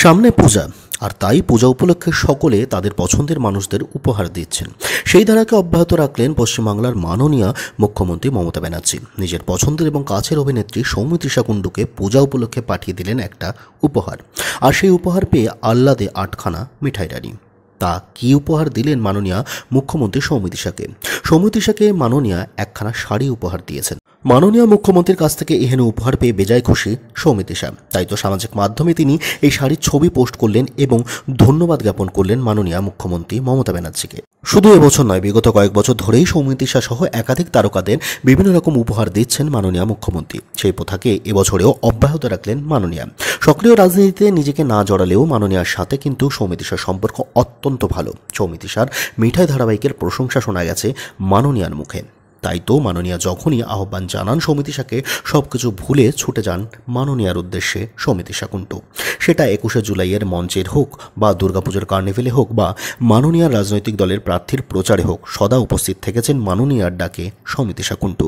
সামনে পূজা, আর তাই পূজা উপলক্ষে সকলে তাদের পছন্দের মানুষদের উপহার দিচ্ছেন। সেই ধারাকে অব্যাহত রাখলেন পশ্চিমবাংলার মাননীয় মুখ্যমন্ত্রী মমতা ব্যানার্জি। নিজের পছন্দের এবং কাছের অভিনেত্রী সৌমিত্রিষা কুণ্ডুকে পূজা উপলক্ষে পাঠিয়ে দিলেন একটা উপহার, আর সেই উপহার পেয়ে আহ্লাদে আটখানা মিঠাই রানি। তা কী উপহার দিলেন মাননীয়া মুখ্যমন্ত্রী সৌমিত্রিষাকে মাননীয়া একখানা শাড়ি উপহার দিয়েছেন। মাননীয় মুখ্যমন্ত্রীর কাছ থেকে এহেন উপহার পেয়ে বেজায় খুশি সৌমিত্রিষা। তাই তো সামাজিক মাধ্যমে তিনি এই শাড়ির ছবি পোস্ট করলেন এবং ধন্যবাদ জ্ঞাপন করলেন মাননীয় মুখ্যমন্ত্রী মমতা ব্যানার্জিকে। শুধু এবছর নয়, বিগত কয়েক বছর ধরেই সৌমিত্রিষা সহ একাধিক তারকাদের বিভিন্ন রকম উপহার দিচ্ছেন মাননীয় মুখ্যমন্ত্রী। সেই প্রথাকে এবছরেও অব্যাহত রাখলেন মাননীয়া। সক্রিয় রাজনীতিতে নিজেকে না জড়ালেও মাননীয়ার সাথে কিন্তু সৌমিত্রিষার সম্পর্ক অত্যন্ত ভালো। সৌমিত্রিষার মিঠাই ধারাবাহিকের প্রশংসা শোনা গেছে মাননীয়ার মুখে। তাই তো মাননীয়া যখনই আহ্বান জানান সৌমিত্রিষাকে, সবকিছু ভুলে ছুটে যান মাননীয়ার উদ্দেশ্যে সৌমিত্রিষা কুণ্ডু। সেটা 21শে জুলাইয়ের মঞ্চের হোক বা দুর্গাপুজোর কার্নিভেলে হোক বা মাননীয়ার রাজনৈতিক দলের প্রার্থীর প্রচারে হোক, সদা উপস্থিত থেকেছেন মাননীয়ার ডাকে সৌমিত্রিষা কুণ্ডু।